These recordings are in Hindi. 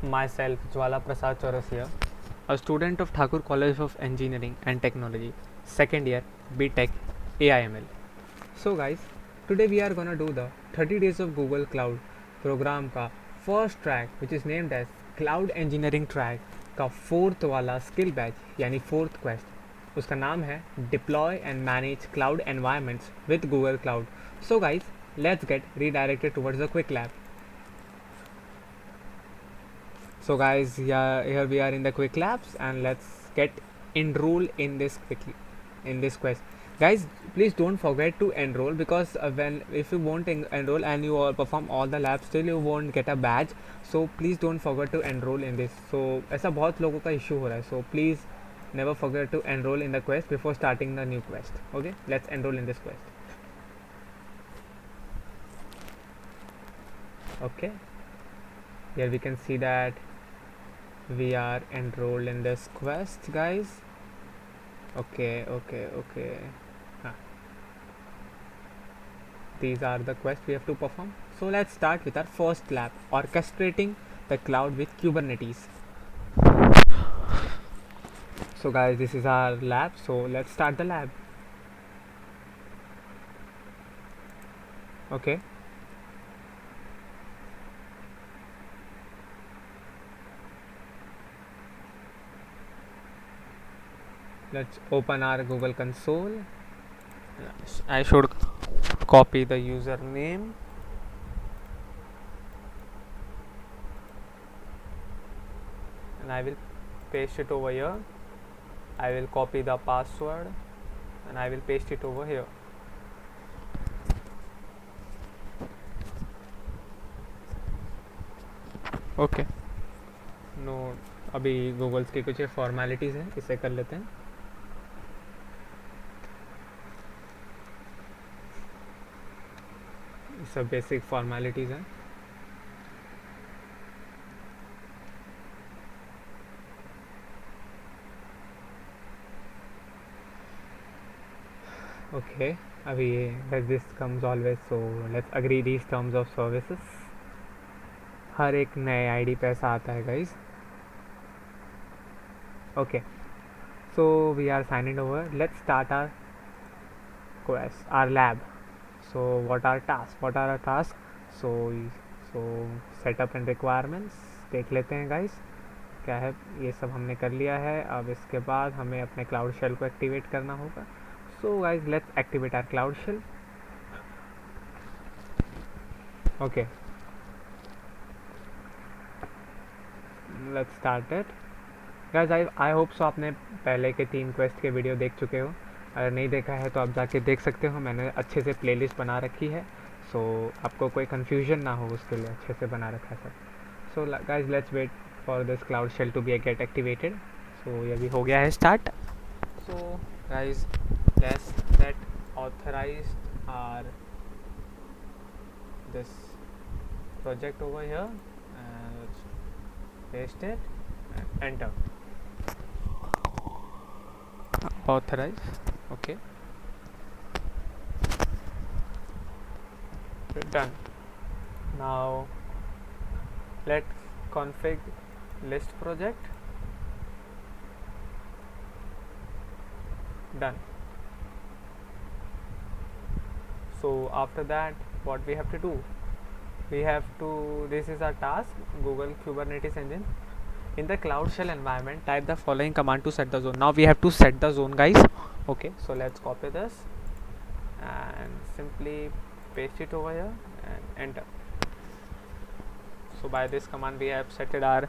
myself Jwala Prasad Chaurasia, a student of Thakur College of Engineering and Technology, second year BTech AIML. So guys, today we are gonna do the 30 days of Google Cloud program का first track which is named as Cloud Engineering track का fourth वाला skill batch यानी fourth quest. उसका नाम है Deploy and Manage Cloud Environments with Google Cloud. So guys, let's get redirected towards the quick lab. So guys, yeah, here we are in the quick labs and let's get enroll in this quickly in this quest. Guys, please don't forget to enroll because when if you won't enroll and you all perform all the labs still you won't get a badge. So please don't forget to enroll in this. So ऐसा बहुत लोगों का issue हो रहा है. So please never forget to enroll in the quest before starting the new quest. Okay, let's enroll in this quest. Okay, here we can see that we are enrolled in this quest, guys. Okay. Huh. These are the quests we have to perform. So let's start with our first lab, orchestrating the cloud with Kubernetes. So guys, this is our lab, so let's start the lab. Okay, let's open our Google console. I should copy the username. And I will paste it over here. I will copy the password and I will paste it over here. Okay no अभी गूगल्स की कुछ फॉर्मेलिटीज़ हैं, इसे कर लेते हैं. सब बेसिक फॉर्मेलिटीज़ हैं. ओके अभी this comes always, so let's agree these terms of services. हर एक नए आईडी पे ऐसा आता है guys. Okay so we are signing over. Let's start our quest, our lab. So what are our tasks? So setup and requirements देख लेते हैं guys क्या है. ये सब हमने कर लिया है. अब इसके बाद हमें अपने क्लाउड शेल को एक्टिवेट करना होगा. So guys, let's activate our cloud shell. Okay, let's start it. Guys I hope so आपने पहले के 3 क्वेस्ट के वीडियो देख चुके हो. अगर नहीं देखा है तो आप जाके देख सकते हो. मैंने अच्छे से प्लेलिस्ट बना रखी है, सो आपको कोई कन्फ्यूजन ना हो उसके लिए अच्छे से बना रखा है सब. So guys let's wait for this cloud shell to be get activated. So ये भी हो गया है start. So guys let's get authorized our this project over here and paste it and enter. Authorize. Okay, done. Now let's config list project. Done. So after that what we have to do, this is our task, Google Kubernetes engine. In the cloud shell environment, type the following command to set the zone. Now we have to set the zone, guys. Okay, so let's copy this and simply paste it over here and enter. So by this command we have set our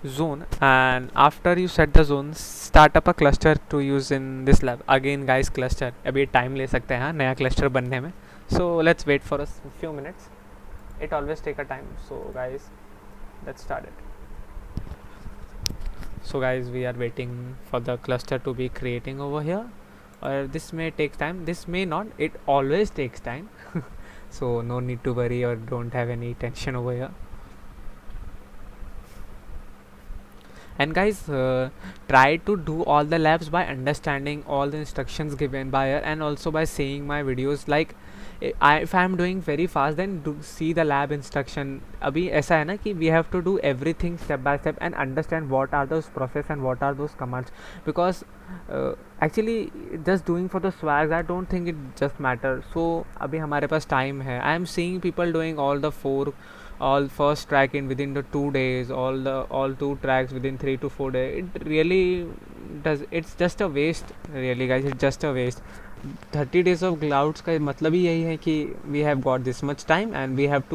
zone, and after you set the zone, start up a cluster to use in this lab. Again guys, cluster अभी टाइम ले सकते हैं नया cluster बनने में. So let's wait for a few minutes. It always take a time. So guys, let's start it. So guys, we are waiting for the cluster to be creating over here. This may take time, this may not, it always takes time. So no need to worry or don't have any tension over here. And guys, try to do all the labs by understanding all the instructions given by her, and also by seeing my videos. Like if I am doing very fast, then do see the lab instruction. अभी ऐसा है ना कि we have to do everything step by step and understand what are those process and what are those commands, because actually just doing for the swags, I don't think it just matter. So अभी हमारे पास time है. I am seeing people doing all first track in within the 2 days, all two tracks within 3 to 4 days. It really does, it's just a waste. Really guys, it's just a waste. 30 days of clouds का मतलब ही यही है कि we have got this much time and we have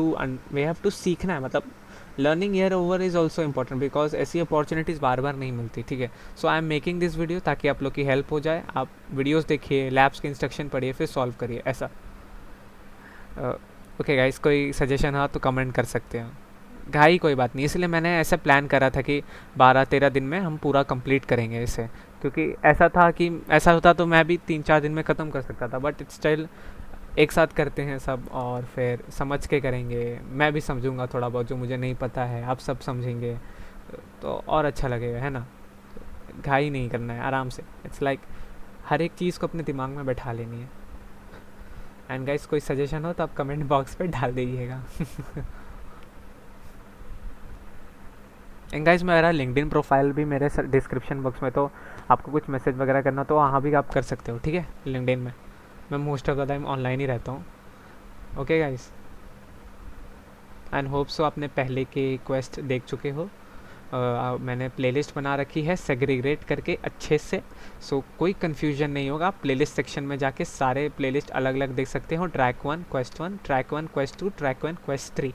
to सीखना है. मतलब learning year over is also important, because ऐसी अपॉर्चुनिटीज़ बार बार नहीं मिलती. ठीक है, so I am making this video ताकि आप लोग की हेल्प हो जाए. आप वीडियोस देखिए, लैब्स के इंस्ट्रक्शन पढ़िए, फिर सॉल्व करिए ऐसा. ओके गाइस, कोई सजेशन हो तो कमेंट कर सकते हो. घाई कोई बात नहीं, इसलिए मैंने ऐसा प्लान करा था कि 12-13 दिन में हम पूरा कंप्लीट करेंगे इसे. क्योंकि ऐसा था कि ऐसा होता तो मैं भी 3-4 दिन में ख़त्म कर सकता था, बट स्टिल एक साथ करते हैं सब और फिर समझ के करेंगे. मैं भी समझूंगा थोड़ा बहुत जो मुझे नहीं पता है, आप सब समझेंगे तो और अच्छा लगेगा, है ना. घाई नहीं करना है, आराम से. इट्स लाइक हर एक चीज़ को अपने दिमाग में बैठा लेनी है. एंड गाइस, कोई सजेशन हो तो आप कमेंट बॉक्स पे डाल दीजिएगा. एंड गाइस, मेरा लिंक्डइन प्रोफाइल भी मेरे डिस्क्रिप्शन बॉक्स में, तो आपको कुछ मैसेज वगैरह करना तो वहाँ भी आप कर सकते हो. ठीक है, लिंक्डइन में मैं most of the time online ही रहता हूँ. Okay guys, and hope so आपने पहले के क्वेस्ट देख चुके हो. मैंने प्लेलिस्ट बना रखी है सेग्रीगेट करके अच्छे से, सो कोई कन्फ्यूजन नहीं होगा. आप प्लेलिस्ट सेक्शन में जाके सारे प्लेलिस्ट अलग अलग देख सकते हो. Track 1 quest 1, track 1 quest 2, track 1 quest 3.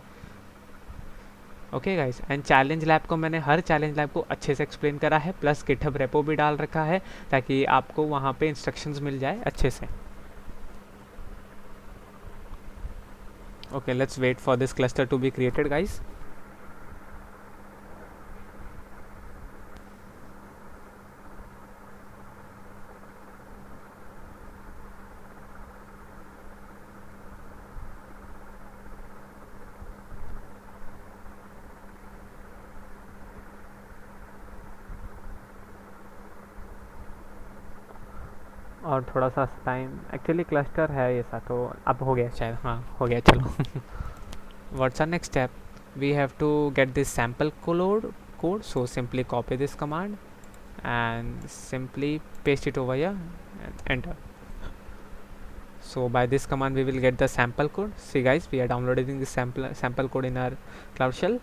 Okay guys, and challenge lab को मैंने हर चैलेंज लैब को अच्छे से एक्सप्लेन करा है, प्लस गिटहब रेपो भी डाल रखा है ताकि आपको वहाँ पे इंस्ट्रक्शंस मिल जाए अच्छे से. Okay, let's wait for this cluster to be created, guys. और थोड़ा सा टाइम, एक्चुअली क्लस्टर है ये सा, तो अब हो गया शायद. हाँ हो गया, चलो. What's our next step? We have to get this sample code, so simply copy this command and simply paste it over here and enter. So by this command we will get the sample code. See guys, we are downloading this sample code in our Cloud Shell.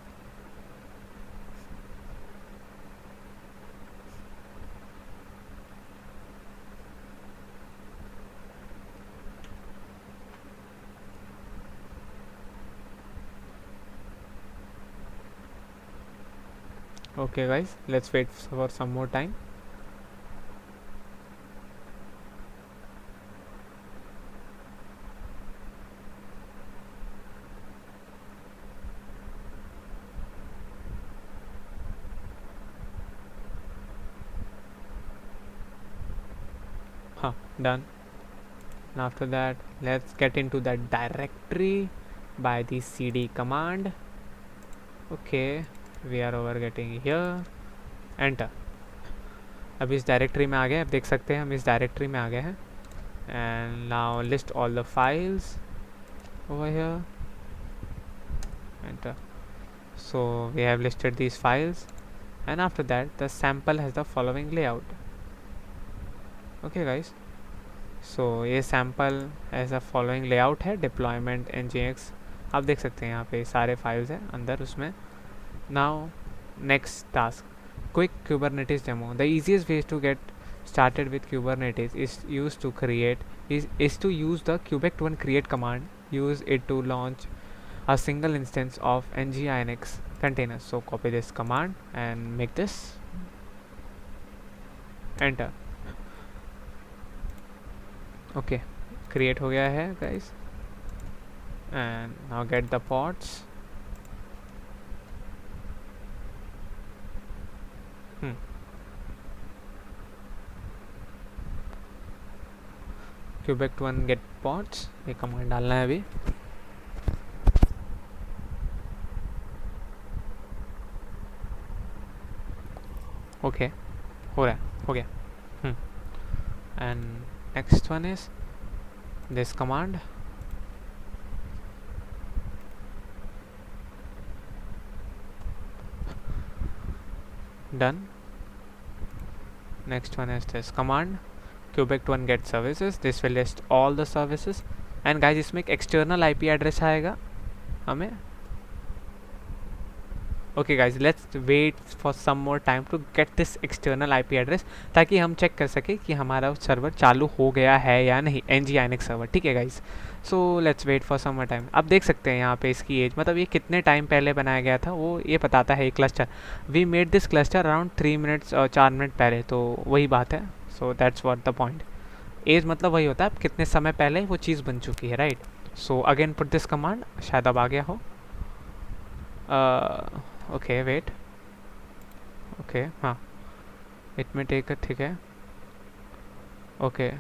Okay guys, let's wait for some more time. Done. And after that, let's get into that directory by the cd command. Okay, we are over getting here. Enter. अब इस डायरेक्टरी में आ गए, अब देख सकते हैं हम इस डायरेक्टरी में आ गए हैं. And now list all the files over here. Enter. So we have listed these files, and after that the sample has the following layout. Okay guys, so ये sample ऐसा फॉलोइंग लेआउट है. डिप्लॉयमेंट nginx आप देख सकते हैं यहाँ पे सारे फाइल्स हैं अंदर उसमें. Now next task, quick kubernetes demo. The easiest way to get started with kubernetes is to use the kubect1 create command. Use it to launch a single instance of nginx containers. So copy this command and make this. Enter. Okay, create हो गया है guys. And now get the pods. kubect1 get pods, ये कमांड डालना है अभी. ओके हो रहा है, हो गया. And next one is this command. Done. Next one is this command kubect1 get services. This will list all the services. And guys, इसमें एक external IP address आएगा हमें. Okay guys, let's wait for some more time to get this external IP address ताकि हम चेक कर सके कि हमारा सर्वर चालू हो गया है या नहीं, nginx सर्वर. ठीक है guys, so let's wait for some more time. आप देख सकते हैं यहाँ पे इसकी एज, मतलब ये कितने टाइम पहले बनाया गया था वो ये बताता है. ये cluster we made this cluster around 3 minutes और 4 मिनट पहले, तो वही बात है. So that's what the point. As मतलब वही होता है कितने समय पहले वो चीज़ बन चुकी है, right. So again put this command, शायद अब आ गया हो. ओके वेट, ओके हाँ, इट में टेक, ठीक है. Okay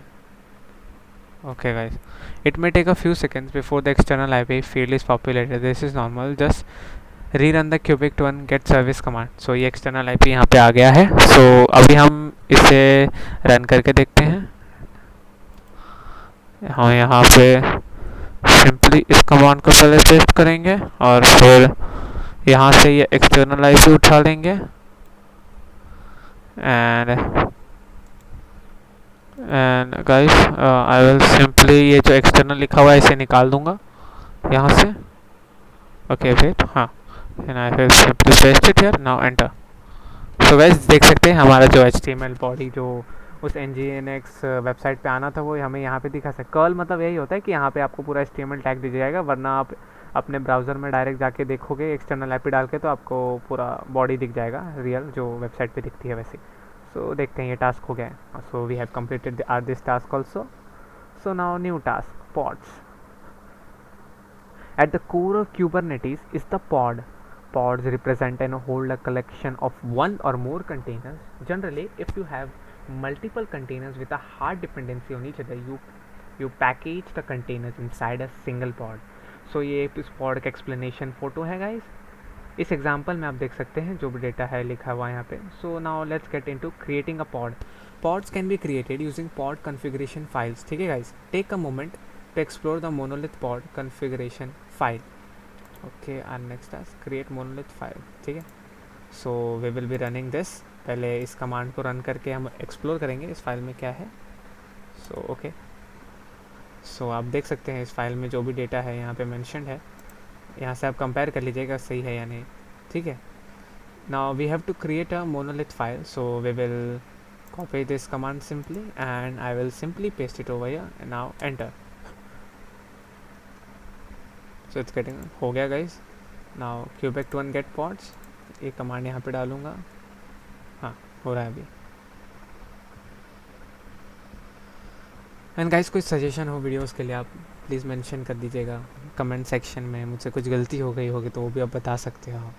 okay guys, it may take a few seconds before the external IP field is populated. This is normal. Just rerun the kubect1 get service command. So ये external IP यहाँ पे आ गया है. So अभी हम इसे रन करके देखते हैं. हाँ, यहाँ पे सिंपली इस कमांड को पहले पेस्ट करेंगे और फिर यहाँ से ये एक्सटर्नल IP उठा लेंगे and guys I will simply ये जो एक्सटर्नल लिखा हुआ है इसे निकाल दूंगा यहाँ से. ओके वेट, हाँ, and I will simply paste it here. Now enter. So guys देख सकते हैं हमारा जो HTML बॉडी जो उस nginx वेबसाइट पे आना था वो हमें यहाँ पे दिखा सकता. कर्ल मतलब यही होता है कि यहाँ पे आपको पूरा HTML टैग दिया जाएगा, वरना आप अपने ब्राउज़र में डायरेक्ट जाके देखोगे एक्सटर्नल IP डाल के तो आपको पूरा बॉडी दिख जाएगा, रियल जो वेबसाइट पे दिखती है वैसे. सो देखते हैं ये टास्क हो गया है. So we have completed this task also. So now new task, pods. At the core of Kubernetes is the pod. Pods represent and hold a collection of one or more containers. Generally, if you have multiple containers with a hard dependency on each other, you package the containers inside a single pod. So ये इस pod का explanation photo है guys. इस एग्जाम्पल में आप देख सकते हैं जो भी डेटा है लिखा हुआ यहाँ पे. So now let's get into creating a pod. Pods can be created using pod configuration files. ठीक है guys, take a moment to explore the monolith pod configuration file. Okay, our next task create monolith file. ठीक है, so we will be running this. पहले इस कमांड को रन करके हम एक्सप्लोर करेंगे इस फाइल में क्या है. सो ओके, सो आप देख सकते हैं इस फाइल में जो भी डेटा है यहाँ पे मेंशन्ड है. यहाँ से आप कंपेयर कर लीजिएगा सही है या नहीं. ठीक है, now we have to create a monolith file. So we will copy this command simply and I will simply paste it over here. Now enter. So it's getting, हो गया guys. Now kubect1 get pods, ये कमांड यहाँ पे डालूँगा. हाँ, हो रहा है अभी. एंड गाइस कोई सजेशन हो वीडियोस के लिए आप प्लीज़ मेंशन कर दीजिएगा कमेंट सेक्शन में. मुझसे कुछ गलती हो गई होगी तो वो भी आप बता सकते हो,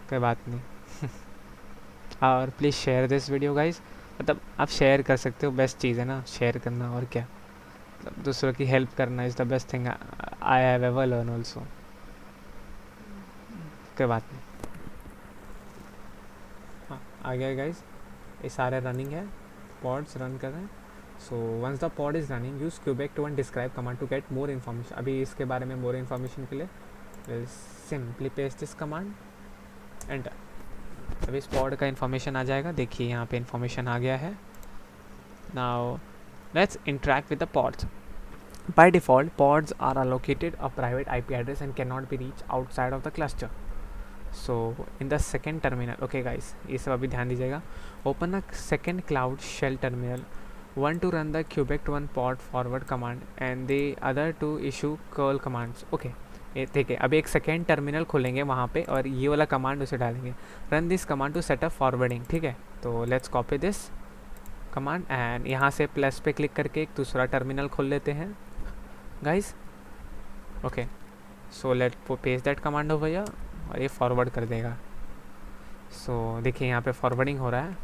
कोई बात नहीं. और please share this video guys. मतलब आप शेयर कर सकते हो, बेस्ट चीज़ है ना शेयर करना, और क्या. मतलब दूसरों की हेल्प करना is the best thing I have ever learn also. कोई बात नहीं. हाँ, आ गया गाइस, ये सारे रनिंग है, पॉड्स रन कर रहे हैं. So once the pod is running, use kubect1 describe command to get more information. अभी इसके बारे में more information के लिए we'll simply paste this command, enter. अभी इस pod का information आ जाएगा. देखिए यहाँ पे information आ गया है. Now let's interact with the pods. By default, pods are allocated a private IP address and cannot be reached outside of the cluster. So in the second terminal, okay guys, ये सब अभी ध्यान दीजिएगा. Open a second cloud shell terminal. One to run the kubect1 pod forward command and the other to issue curl commands. Okay, ये देखिए अभी एक सेकेंड टर्मिनल खोलेंगे वहाँ पे और ये वाला कमांड उसे डालेंगे. Run this command to set up forwarding. ठीक है, तो let's copy this command and यहाँ से प्लस पे क्लिक करके एक दूसरा टर्मिनल खोल लेते हैं guys. Okay, so let paste that command over here और ये फॉरवर्ड कर देगा. सो देखिए यहाँ पे फॉरवर्डिंग हो रहा है.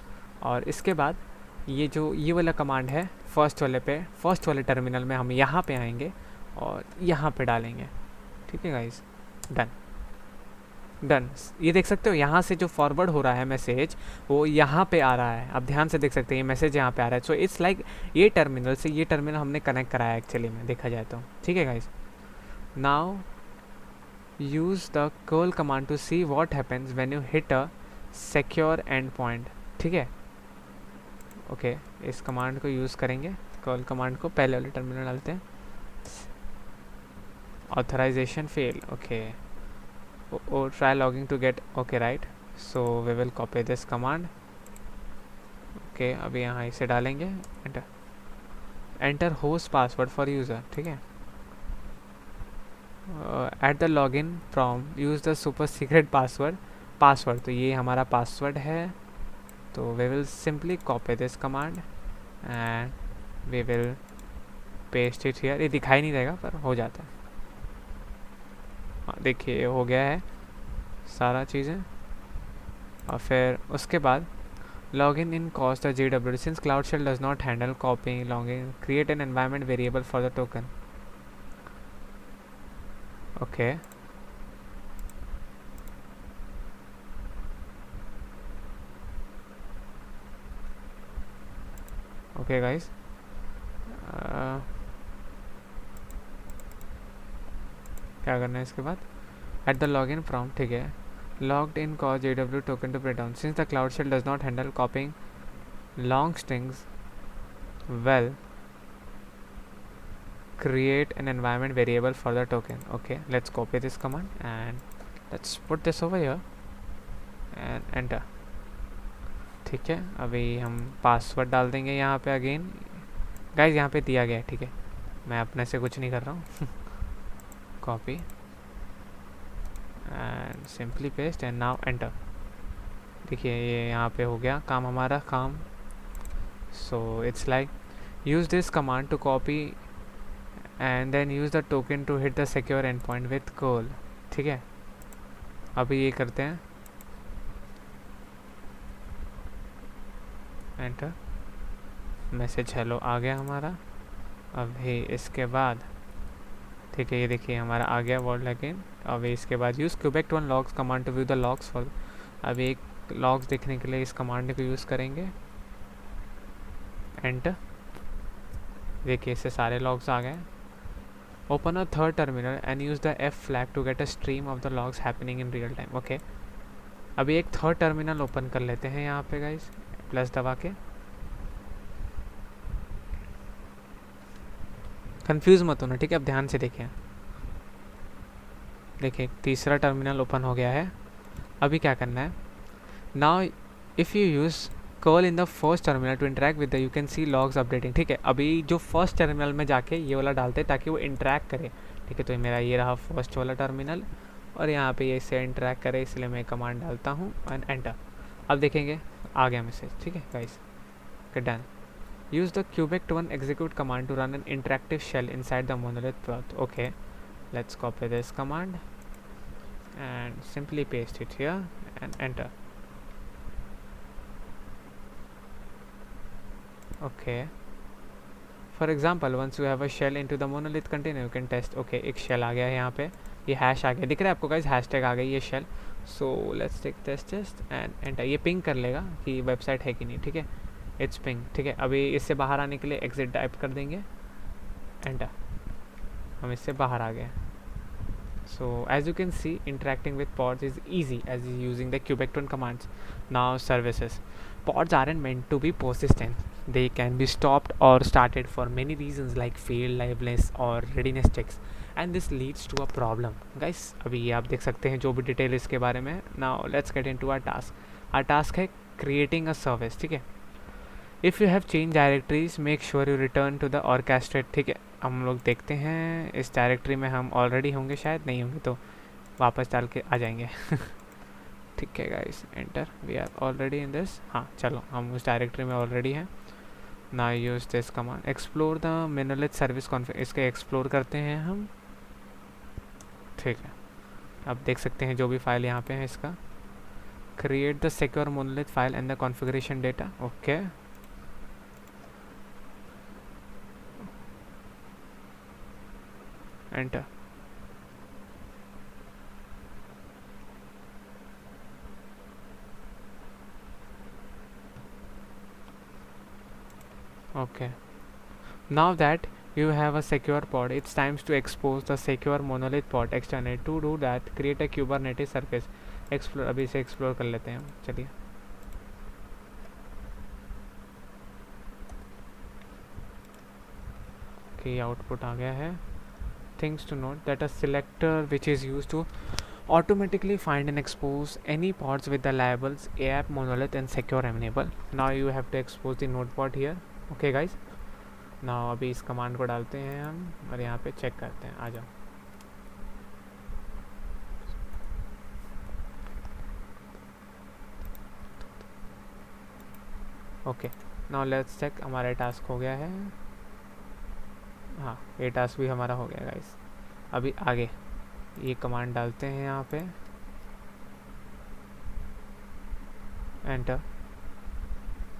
और इसके बाद ये वाला कमांड है फर्स्ट वाले टर्मिनल में हम यहाँ पे आएंगे और यहाँ पे डालेंगे. ठीक है गाइस, डन. डन। ये देख सकते हो यहाँ से जो फॉरवर्ड हो रहा है मैसेज वो यहाँ पे आ रहा है, आप ध्यान से देख सकते हैं ये मैसेज यहाँ पे आ रहा है। सो इट्स लाइक ये टर्मिनल से ये टर्मिनल हमने कनेक्ट कराया एक्चुअली में, देखा जाए तो। ठीक है guys, now use the curl command to see what happens when you hit a secure end point. ठीक है, ओके इस कमांड को यूज़ करेंगे, कर्ल कमांड को। पहले वाले टर्मिनल डालते हैं, authorization fail, okay, or try logging to get okay, right? So we will copy this command, okay। अभी यहाँ इसे डालेंगे, enter, enter host password for user. ठीक है, at the login from use the super secret password, तो ये हमारा पासवर्ड है। तो we will simply copy this command and we will paste it here. ये दिखाई नहीं देगा पर हो जाता है। हाँ देखिए हो गया है सारा चीज़ें। और फिर उसके बाद login in cost the JWT, since Cloud Shell does not handle copying login, create an environment variable for the token, okay। Okay guys, क्या करना है इसके बाद, at the login from, ठीक है, logged in cause JW token to print down, since the Cloud Shell does not handle copying long strings well, create an environment variable for the token, okay। Let's copy this command and let's put this over here and enter। ठीक है, अभी हम पासवर्ड डाल देंगे यहाँ पे अगेन गाइज, यहाँ पे दिया गया है। ठीक है, मैं अपने से कुछ नहीं कर रहा हूँ। Copy and simply paste and now enter. देखिए ये यहाँ पे हो गया काम, हमारा काम। So it's like use this command to copy and then use the token to hit the secure end point with curl. ठीक है, अभी ये करते हैं, एंटर, मैसेज हेलो आ गया हमारा। अभी इसके बाद ठीक है, ये देखिए हमारा आ गया वर्ड अगेन। अभी इसके बाद use kubectl logs command to view the logs for, अभी एक लॉग्स देखने के लिए इस कमांड को यूज़ करेंगे, एंटर। देखिए इससे सारे लॉग्स आ गए। Open a third terminal and use the F flag to get a stream of the logs happening in real time, okay. अभी एक थर्ड टर्मिनल ओपन कर लेते हैं यहाँ पे गाइस, प्लस दबा के। कंफ्यूज मत होना, ठीक है, अब ध्यान से देखें। देखिए तीसरा टर्मिनल ओपन हो गया है। अभी क्या करना है, now if you use curl in the first terminal to interact with the, you can see logs updating. ठीक है, अभी जो फर्स्ट टर्मिनल में जाके ये वाला डालते हैं ताकि वो इंटरेक्ट करे। ठीक है, तो मेरा ये रहा फर्स्ट वाला टर्मिनल और यहाँ पे ये इससे इंटरेक्ट करे, इसलिए मैं कमांड डालता हूँ एंड एंटर। अब देखेंगे आ गया मैसेज। ठीक है guys, done. use the Cubect1 execute command to run an interactive shell inside the monolith path, okay। Let's copy this command and simply paste it here and enter, okay। For example, once you have a shell into the monolith container you can test, okay। एक shell आ गया है यहाँ पे, ये हैश आ गया, दिख रहा है आपको गाइज, हैशटैग आ गई ये shell। so let's take test and enter। ये पिंग कर लेगा कि वेबसाइट है कि नहीं। ठीक है, इट्स पिंग। ठीक है, अभी इससे बाहर आने के लिए एग्जिट टाइप कर देंगे, एंटर। हम इससे बाहर आ गए। So as you can see interacting with pods is easy as using the Cubect1 commands। Now services, pods aren't meant to be persistent, they can be stopped or started for many reasons like fail liveness or readiness checks and this leads to a problem guys। अभी ये आप देख सकते हैं जो भी डिटेल इसके बारे में। Now let's get into our task है क्रिएटिंग अ सर्विस। ठीक है, if you have change directories make sure you return to the orchestrate. ठीक है, हम लोग देखते हैं इस डायरेक्टरी में हम ऑलरेडी होंगे, शायद नहीं होंगे तो वापस डाल के आ जाएंगे। ठीक है guys, enter, we are already in this. हाँ चलो, हम उस डायरेक्टरी में ऑलरेडी हैं। ना use this command explore the monolith service configure, इसके एक्सप्लोर करते हैं हम। ठीक है, अब देख सकते हैं जो भी फाइल यहाँ पे है इसका, create the secure monolith file and the configuration data, okay. Enter, Okay. Now that you have a secure pod, it's time to expose the secure monolith pod externally. To do that, create a Kubernetes service. Explore, अभी इसे explore कर लेते हैं. चलिए. Okay, output आ गया है. Things to note that a selector which is used to automatically find and expose any pods with the labels AAP monolith and secure enable. Now you have to expose the node pod here. Okay guys. Now अभी इस कमांड को डालते हैं हम और यहाँ पे चेक करते हैं. आ जाओ. ओके. Now let's check. हमारा टास्क हो गया है. हाँ, ये टास्क भी हमारा हो गया गाइस. अभी आगे ये कमांड डालते हैं यहाँ पे. एंटर.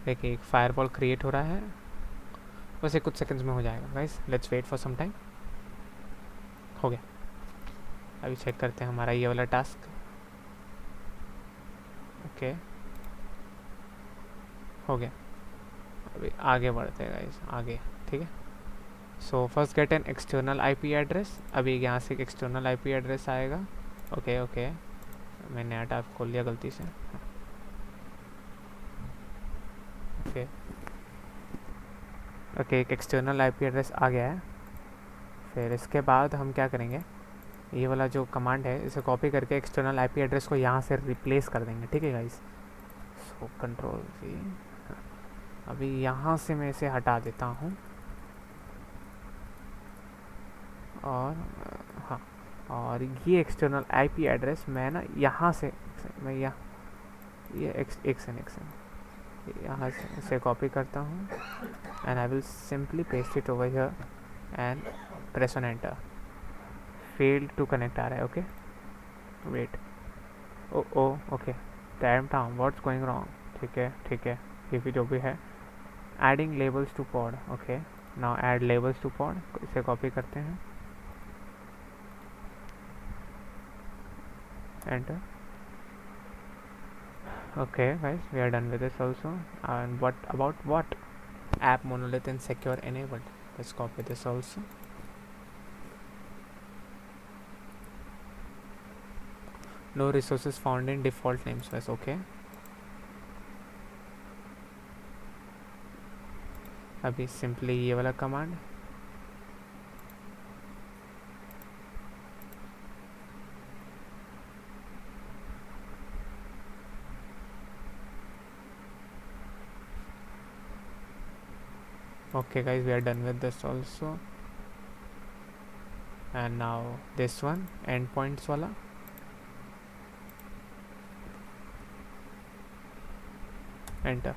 देखिए एक फायरवॉल क्रिएट हो रहा है. वैसे कुछ सेकंड्स में हो जाएगा guys. Let's wait for some time. हो गया. अभी चेक करते हैं हमारा ये वाला टास्क. ओके हो गया. अभी आगे बढ़ते हैं गाइस. आगे ठीक है. So first get an external IP address. अभी यहाँ से एक एक्सटर्नल आईपी एड्रेस आएगा. Okay okay. मैं नया टास्क खोल लिया गलती से. Okay okay. एक एक्सटर्नल आईपी एड्रेस आ गया है. फिर इसके बाद हम क्या करेंगे, ये वाला जो कमांड है इसे कॉपी करके एक्सटर्नल आईपी एड्रेस को यहाँ से रिप्लेस कर देंगे. ठीक है गाइस. So control C. अभी यहाँ से मैं इसे हटा देता हूँ. और हाँ, और ये एक्सटर्नल आईपी एड्रेस मैं ना यहाँ से मैं ये एक सेकंड यहाँ से इसे कॉपी करता हूँ and I will simply paste it over here and press on enter. Failed to connect आ रहा है. Okay wait. Oh okay. Damn town what's going wrong. ठीक है ये भी जो भी है. Adding labels to pod. Okay now add labels to pod. इसे कॉपी करते हैं. Enter. Okay guys, we are done with this also. And what about what app monolith and secure enabled? Let's copy this also. No resources found in default namespace. Okay. अभी सिंपली ये वाला command. Okay guys, we are done with this also. And now this one endpoints wala. Enter.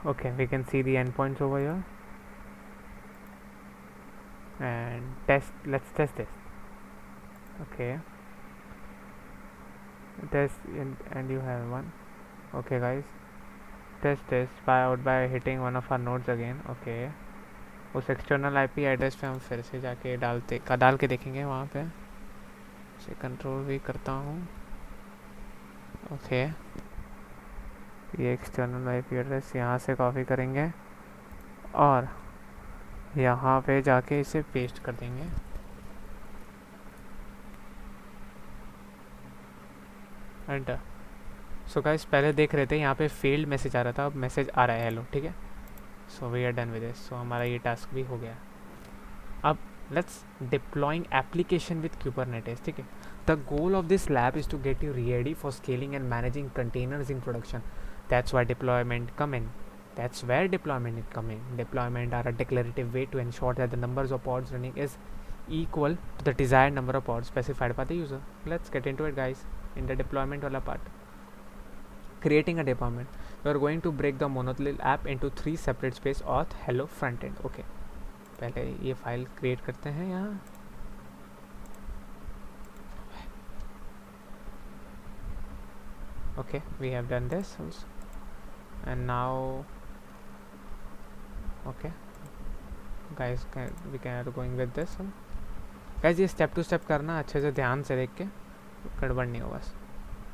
Okay, we can see the endpoints over here. And let's test this. Okay, test and you have one. Okay guys, test this by hitting one of our nodes again. Okay, उस एक्सटर्नल आईपी एड्रेस पे हम फिर से जाके डाल के देखेंगे वहाँ पे. इसे कंट्रोल भी करता हूँ. ओके ये एक्सटर्नल आईपी एड्रेस यहाँ से कॉपी करेंगे और यहाँ पे जाके इसे पेस्ट कर देंगे. एंटर. सो गाइस पहले देख रहे थे यहाँ पे फेल्ड मैसेज आ रहा था. अब मैसेज आ रहा है हेलो. ठीक है. So we are done with this. So हमारा ये टास्क भी हो गया. अब let's deploying application with Kubernetes. ठीक है. The goal of this lab is to get you ready for scaling and managing containers in production. That's why deployment come in. That's where deployment is coming. Deployment are a declarative way to ensure that the numbers of pods running is equal to the desired number of pods specified by the user. Let's get into it guys. In the deployment wala part, creating a deployment, you are going to break the monolith app into 3 separate space auth hello front end. Okay, पहले ये फाइल क्रिएट करते हैं यहाँ. Okay, we have done this also. And now okay guys, we are going with this one. Guys ये स्टेप टू स्टेप करना अच्छे से ध्यान से देख के, गड़बड़ नहीं हो बस.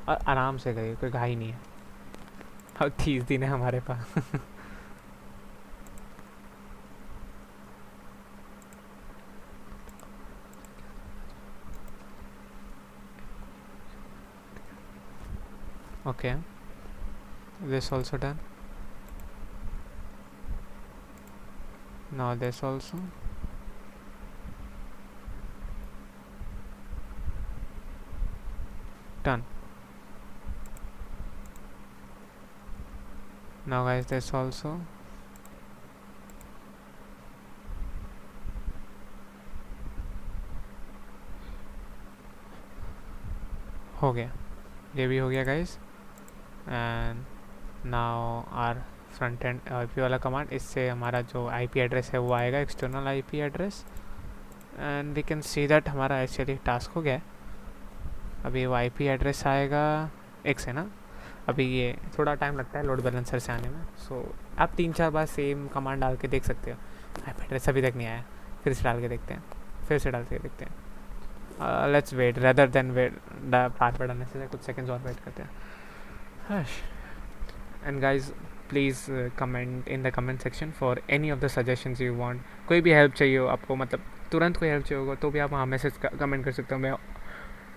और आराम से करिए, कोई घाई नहीं है. अब 30 दिन है हमारे पास. Okay, this also done. Now this also. Done. Now guys, this also. हो गया, ये भी हो गया guys. And now our front end IP वाला कमांड, इससे हमारा जो आईपी एड्रेस है वो आएगा, external IP address. And we can see that हमारा एक्चुअली टास्क हो गया है. अभी वो आईपी एड्रेस आएगा एक से ना, अभी ये थोड़ा टाइम लगता है लोड बैलेंसर से आने में. सो आप 3-4 बार सेम कमांड डाल के देख सकते हो. आईपी एड्रेस अभी तक नहीं आया, फिर से डाल के देखते हैं, फिर से डाल के देखते हैं. Let's wait rather than wait बार बार डालने से कुछ सेकंड्स और वेट करते हैं. And guys please comment in the comment section for any of the suggestions you want. कोई भी हेल्प चाहिए हो आपको, मतलब तुरंत कोई हेल्प चाहिए होगा तो भी आप वहाँ मैसेज कमेंट कर सकते हो. मैं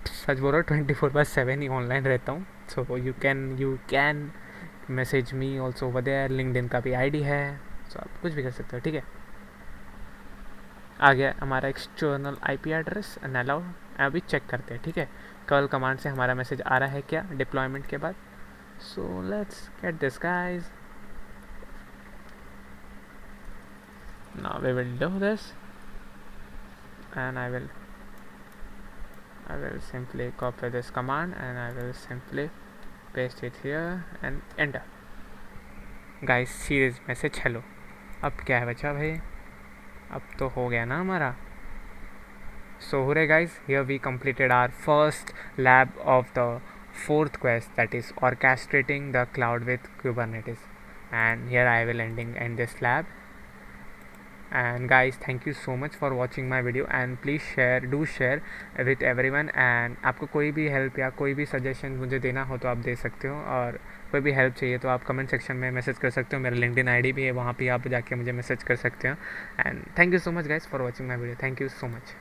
सच बोल रहा हूँ 24/7 ही ऑनलाइन रहता हूँ. So you can message me also over there. LinkedIn का भी आईडी है, सो आप कुछ भी कर सकते हो. ठीक है, आ गया हमारा external IP address and allow. अभी चेक करते हैं. ठीक है, कर्ल कमांड से हमारा मैसेज आ रहा है क्या डिप्लॉयमेंट के बाद. So let's get this guys. Now we will do this and I will simply copy this command and I will simply paste it here and enter. Guys, see this message hello. अब क्या है बचा भाई, अब तो हो गया ना हमारा. So hooray guys, here we completed our first lab of the 4th quest, that is orchestrating the cloud with Kubernetes. And here I will end this lab. And guys, thank you so much for watching my video and please share with everyone. and आपको कोई भी हेल्प या कोई भी सजेशन मुझे देना हो तो आप दे सकते हो, और कोई भी हेल्प चाहिए तो आप कमेंट सेक्शन में मैसेज कर सकते हो. मेरा लिंक्डइन आईडी भी है, वहाँ पे आप जाके मुझे मैसेज कर सकते हो. And thank you so much guys for watching my video. Thank you so much.